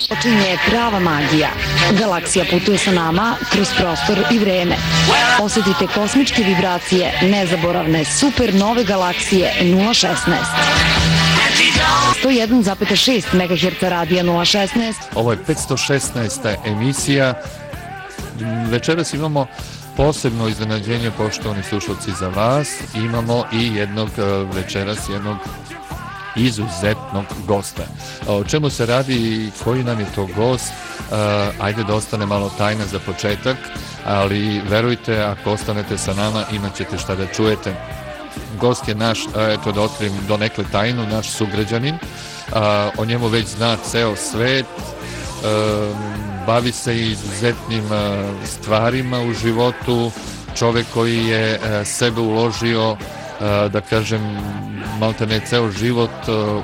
Počinje prava magija. Galaksija putuje sa nama kroz prostor i vreme. Osjetite kosmičke vibracije nezaboravne supernove galaksije 016. 101,6 MHz radija 016. Ovo je 516. emisija. Večeras imamo posebno iznenađenje, poštovani slušalci, za vas. Imamo i večeras jednog izuzetnog gosta. O čemu se radi i koji nam je to gost? Ajde da ostane malo tajna za početak, ali verujte, ako ostanete sa nama imat ćete šta da čujete. Gost je naš, eto da otkrijem donekle tajnu, naš sugrađanin. O njemu već zna ceo svet. Bavi se izuzetnim stvarima u životu. Čovek koji je sebe uložio, da kažem, maltene ceo život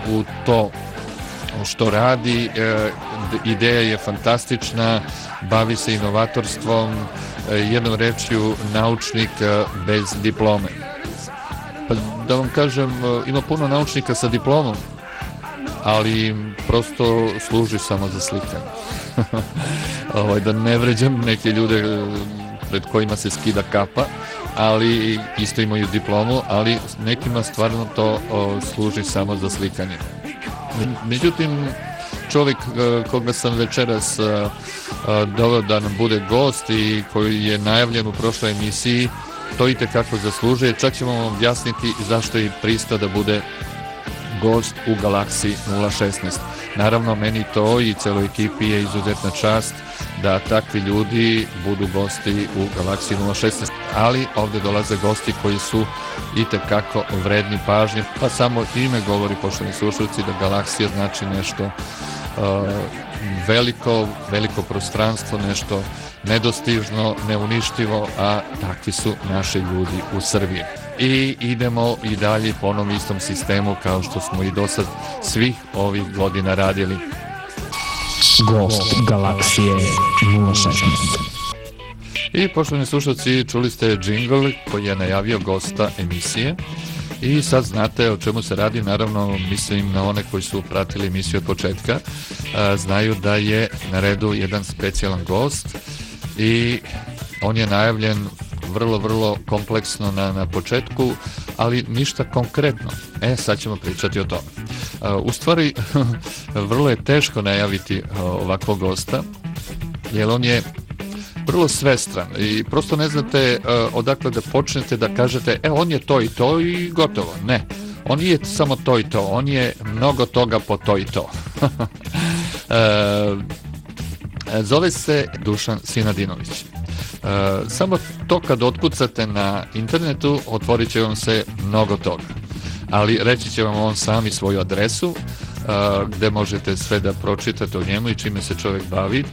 u to što radi. Ideja je fantastična, bavi se inovatorstvom, jednom rečju naučnik bez diplome. Pa da vam kažem, ima puno naučnika sa diplomom, ali prosto služi samo za slikanje. Da ne vređam neke ljude pred kojima se skida kapa, ali isto imaju diplomu, ali nekima stvarno to služi samo za slikanje. Međutim, čovjek koga sam večeras doveo da nam bude gost i koji je najavljen u prošloj emisiji, to itekako zaslužuje. Čak ćemo vam objasniti zašto je pristao da bude gost u Galaksiji 016. Naravno, meni to i celoj ekipi je izuzetna čast da takvi ljudi budu gosti u Galaksiji 016, ali ovdje dolaze gosti koji su itekako vredni pažnje, pa samo ime govori, poštovani slušalci, da Galaksija znači nešto veliko prostranstvo, nešto nedostižno, neuništivo, a takvi su naši ljudi u Srbiji. I idemo i dalje po onom istom sistemu kao što smo i do sad svih ovih godina radili. Gost Galaksije 016. I poštovani slušalci, čuli ste džingl koji je najavio gosta emisije i sad znate o čemu se radi. Naravno, mislim na one koji su pratili emisiju od početka, znaju da je na redu jedan specijalan gost i on je najavljen vrlo kompleksno na početku, ali ništa konkretno. Sad ćemo pričati o tome. U stvari, vrlo je teško najaviti ovakvog gosta, jer on je vrlo svestran i prosto ne znate odakle da počnete da kažete on je to i gotovo. Ne, on nije samo to i to, on je mnogo toga po to i to. Zove se Dušan Sinadinović. Samo to kad otkucate na internetu otvorit će vam se mnogo toga, ali reći će vam on sami svoju adresu gde možete sve da pročitate o njemu i čime se čovjek bavi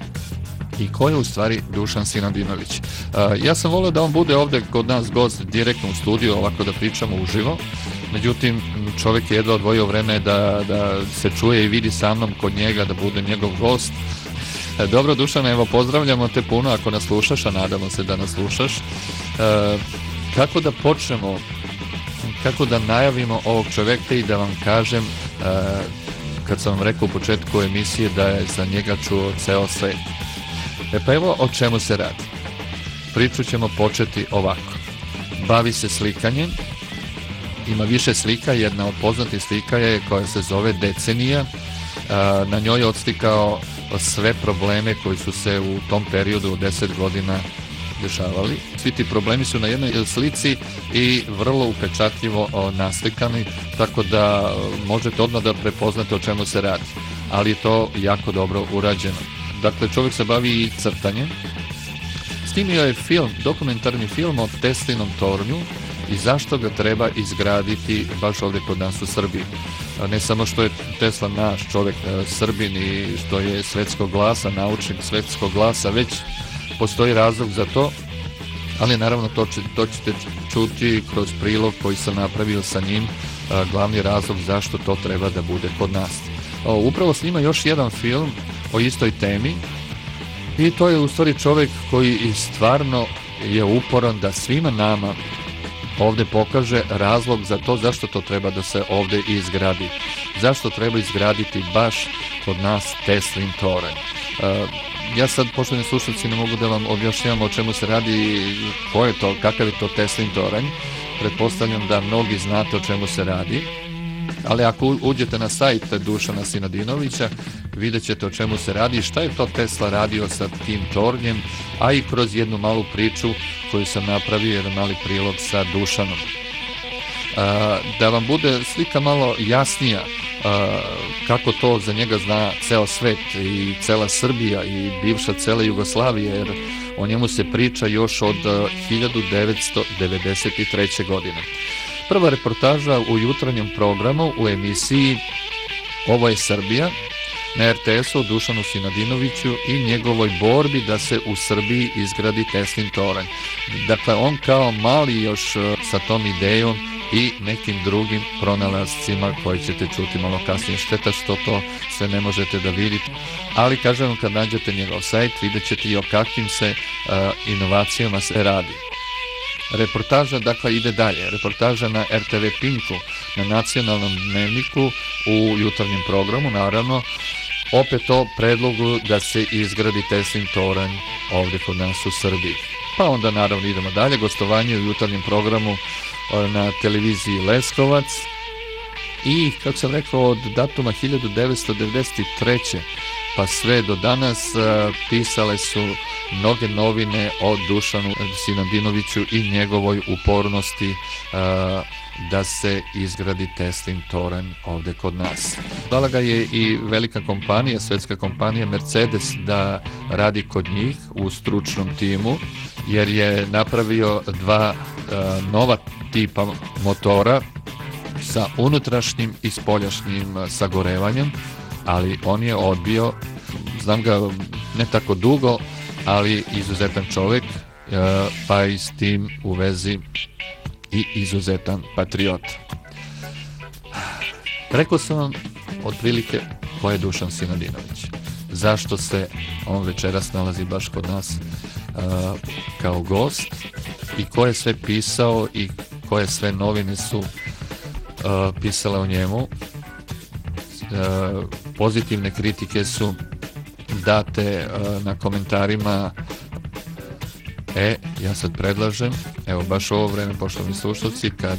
i ko je u stvari Dušan Sinadinović. Ja sam volio da on bude ovdje kod nas gost direktno u studiju, ovako da pričamo uživo, međutim čovjek je jedva odvojio vreme da se čuje i vidi sa mnom kod njega, da bude njegov gost. Dobro, Dušan, evo pozdravljamo te puno ako nas slušaš, a nadamo se da nas slušaš. Kako da počnemo, kako da najavimo ovog čovjeka i da vam kažem, kad sam vam rekao u početku emisije da je za njega čuo ceo svet. Pa evo o čemu se radi. Priču ćemo početi ovako. Bavi se slikanjem, ima više slika, jedna od poznatih slika je koja se zove Decenija. Na njoj je odslikao sve probleme koji su se u tom periodu od 10 godina dešavali. Svi ti problemi su na jednoj slici i vrlo upečatljivo naslikani, tako da možete odmah da prepoznate o čemu se radi. Ali je to jako dobro urađeno. Dakle, čovjek se bavi i crtanjem. Snimio je dokumentarni film o Teslinom tornju i zašto ga treba izgraditi baš ovdje kod nas u Srbiji. Ne samo što je Tesla naš čovjek, Srbin, i što je svetskog glasa, naučnik svetskog glasa, već postoji razlog za to, ali naravno to ćete čuti kroz prilog koji sam napravio sa njim, glavni razlog zašto to treba da bude kod nas. Upravo snima još jedan film o istoj temi i to je u stvari čovjek koji stvarno je uporan da svima nama ovde pokaže razlog za to zašto to treba da se ovde izgradi. Zašto treba izgraditi baš kod nas Teslin toranj. Ja sad, poštovani slušalci, ne mogu da vam objašnjavam o čemu se radi, ko je to, kakav je to Teslin toranj. Pretpostavljam da mnogi znate o čemu se radi, ali ako uđete na sajt Dušana Sinadinovića, vidjet ćete o čemu se radi i šta je to Tesla radio sa tim tornjem, a i kroz jednu malu priču koju sam napravio, jedan mali prilog sa Dušanom. Da vam bude slika malo jasnija kako to za njega zna ceo svet i cela Srbija i bivša cela Jugoslavija, jer o njemu se priča još od 1993. godine. Prva reportaža u jutarnjem programu u emisiji Ovo je Srbija na RTS-u o Dušanu Sinadinoviću i njegovoj borbi da se u Srbiji izgradi Teslin toranj. Dakle, on kao mali još sa tom idejom i nekim drugim pronalascima koji ćete čuti malo kasnije. Šteta što to sve ne možete da vidite, ali kažem vam, kad nađete njegov sajt vidjet ćete i o kakvim se inovacijama se radi. Reportaža, dakle, ide dalje. Reportaža na RTV Pinku, na nacionalnom dnevniku u jutarnjem programu, naravno, opet o predlogu da se izgradi Teslin toranj ovde kod nas u Srbiji. Pa onda, naravno, idemo dalje. Gostovanje u jutarnjem programu na televiziji Leskovac i, kako sam rekao, od datuma 1993. pa sve do danas pisale su mnoge novine o Dušanu Sinadinoviću i njegovoj upornosti da se izgradi Teslin toranj ovde kod nas. Dala ga je i velika kompanija, svetska kompanija Mercedes, da radi kod njih u stručnom timu, jer je napravio dva nova tipa motora sa unutrašnjim i spoljašnjim sagorevanjem, ali on je odbio, znam ga ne tako dugo, ali izuzetan čovek, pa i s tim u vezi i izuzetan patriot. Rekao sam vam otprilike ko je Dušan Sinadinović, zašto se on večeras nalazi baš kod nas kao gost i ko je sve pisao i koje sve novine su pisale o njemu. Pozitivne kritike su date na komentarima. Ja sad predlažem, evo baš ovo vreme, poštovani slušalci, kad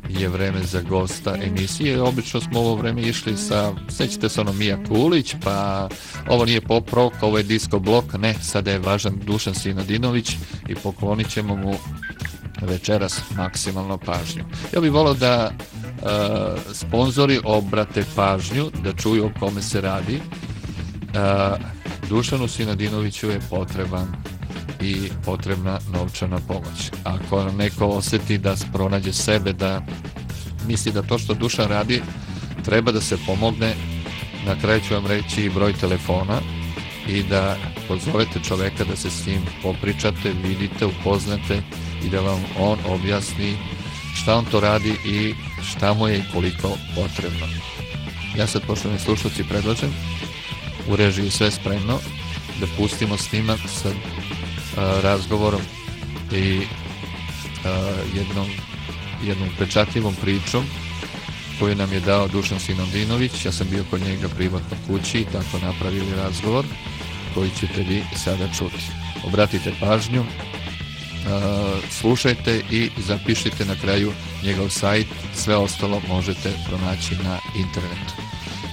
je vreme za gosta emisije, obično smo ovo vreme išli sa, sećate se ono, Mija Kulić, pa ovo nije pop rock, ovo je disco blok, ne, sada je važan Dušan Sinadinović i poklonit ćemo mu večeras maksimalno pažnju. Ja bih volao da sponzori obrate pažnju, da čuju o kome se radi. Dušanu Sinadinoviću je potrebna novčana pomoć. Ako neko osjeti da pronađe sebe, da misli da to što Dušan radi treba da se pomogne, na kraju ću vam reći i broj telefona i da pozovete čoveka da se s njim popričate, vidite, upoznate i da vam on objasni šta on to radi i šta mu je i koliko potrebno. Ja sad, poštovani slušalci, predlažem, u režiji sve spremno, da pustimo snimak sa razgovorom i jednom pečatljivom pričom koju nam je dao Dušan Sinadinović. Ja sam bio kod njega privatno kući i tako napravili razgovor koji ćete vi sada čuti. Obratite pažnju, slušajte i zapišite na kraju njegov sajt, sve ostalo možete pronaći na internetu.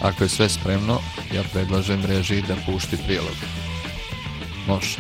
Ako je sve spremno, ja predlažem režiji da pušti prilog. Može.